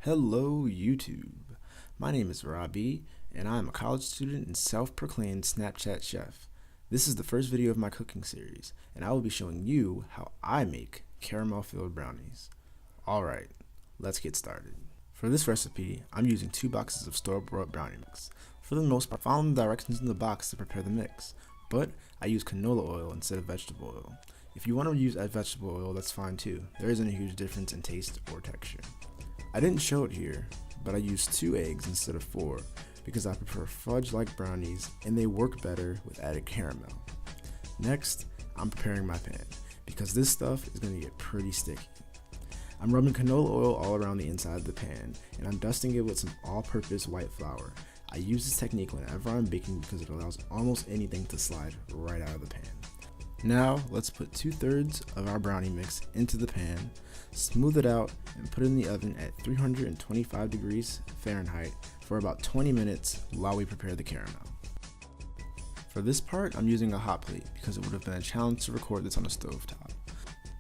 Hello YouTube, my name is RahB and I am a college student and self-proclaimed Snapchat chef. This is the first video of my cooking series and I will be showing you how I make caramel-filled brownies. Alright, let's get started. For this recipe, I'm using 2 boxes of store-bought brownie mix. For the most part, follow the directions in the box to prepare the mix, but I use canola oil instead of vegetable oil. If you want to use vegetable oil, that's fine too. There isn't a huge difference in taste or texture. I didn't show it here, but I used 2 eggs instead of 4 because I prefer fudge-like brownies and they work better with added caramel. Next, I'm preparing my pan because this stuff is going to get pretty sticky. I'm rubbing canola oil all around the inside of the pan and I'm dusting it with some all-purpose white flour. I use this technique whenever I'm baking because it allows almost anything to slide right out of the pan. Now, let's put 2/3 of our brownie mix into the pan, smooth it out, and put it in the oven at 325 degrees Fahrenheit for about 20 minutes while we prepare the caramel. For this part, I'm using a hot plate because it would have been a challenge to record this on a stovetop.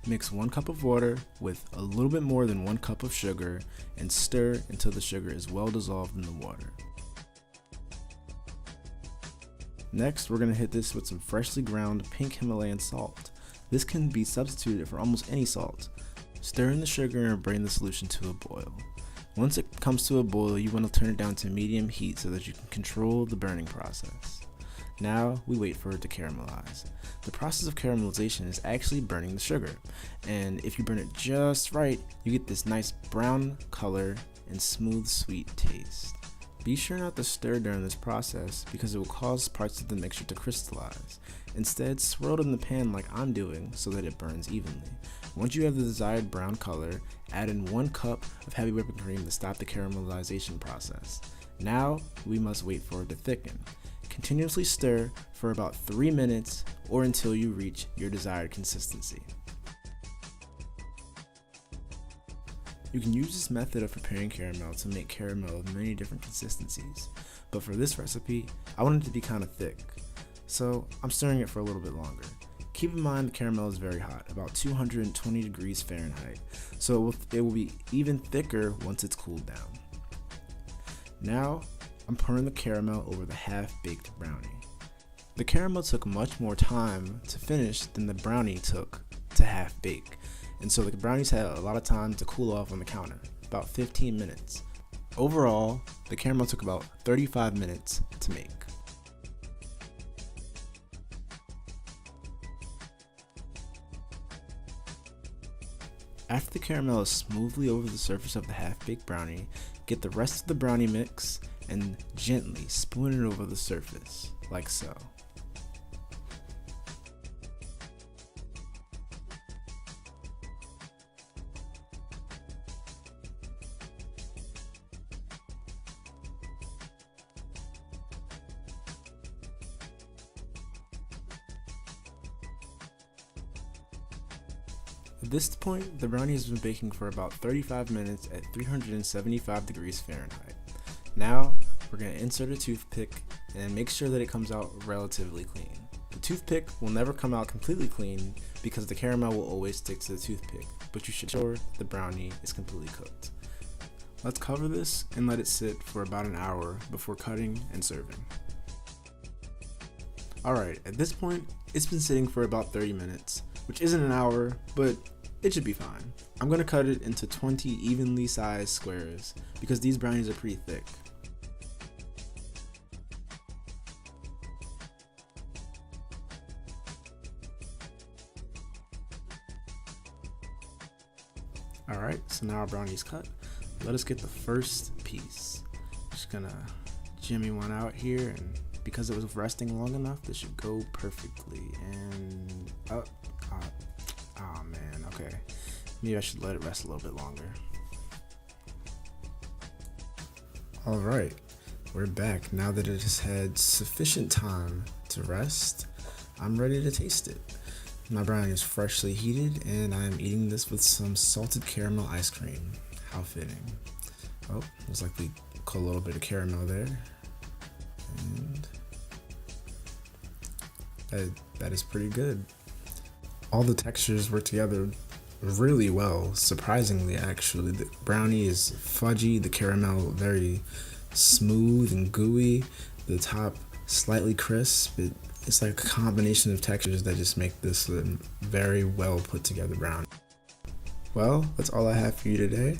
Mix 1 cup of water with a little bit more than 1 cup of sugar and stir until the sugar is well dissolved in the water. Next, we're going to hit this with some freshly ground pink Himalayan salt. This can be substituted for almost any salt. Stir in the sugar and bring the solution to a boil. Once it comes to a boil, you want to turn it down to medium heat so that you can control the burning process. Now, we wait for it to caramelize. The process of caramelization is actually burning the sugar, and if you burn it just right, you get this nice brown color and smooth sweet taste. Be sure not to stir during this process because it will cause parts of the mixture to crystallize. Instead, swirl it in the pan like I'm doing so that it burns evenly. Once you have the desired brown color, add in 1 cup of heavy whipping cream to stop the caramelization process. Now, we must wait for it to thicken. Continuously stir for about 3 minutes or until you reach your desired consistency. You can use this method of preparing caramel to make caramel of many different consistencies, but for this recipe, I want it to be kind of thick, so I'm stirring it for a little bit longer. Keep in mind the caramel is very hot, about 220 degrees Fahrenheit, so it will be even thicker once it's cooled down. Now, I'm pouring the caramel over the half-baked brownie. The caramel took much more time to finish than the brownie took to half-bake. And so the brownies had a lot of time to cool off on the counter, about 15 minutes. Overall, the caramel took about 35 minutes to make. After the caramel is smoothly over the surface of the half-baked brownie, get the rest of the brownie mix and gently spoon it over the surface, like so. At this point, the brownie has been baking for about 35 minutes at 375 degrees Fahrenheit. Now, we're going to insert a toothpick and make sure that it comes out relatively clean. The toothpick will never come out completely clean because the caramel will always stick to the toothpick, but you should ensure the brownie is completely cooked. Let's cover this and let it sit for about an hour before cutting and serving. Alright, at this point, it's been sitting for about 30 minutes, which isn't an hour, but it should be fine. I'm going to cut it into 20 evenly sized squares because these brownies are pretty thick. Alright, so now our brownie's cut. Let us get the first piece. Just gonna jimmy one out here, and because it was resting long enough, this should go perfectly. And oh man, okay. Maybe I should let it rest a little bit longer. Alright, we're back. Now that it has had sufficient time to rest, I'm ready to taste it. My brownie is freshly heated, and I am eating this with some salted caramel ice cream. How fitting. Oh, looks like we cut a little bit of caramel there. And that is pretty good. All the textures work together really well, surprisingly actually. The brownie is fudgy, the caramel very smooth and gooey, the top slightly crisp. It's like a combination of textures that just make this a very well put together brownie. Well, that's all I have for you today.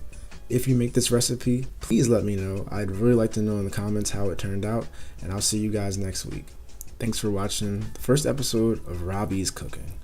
If you make this recipe, please let me know. I'd really like to know in the comments how it turned out, and I'll see you guys next week. Thanks for watching the first episode of RahB's Cooking.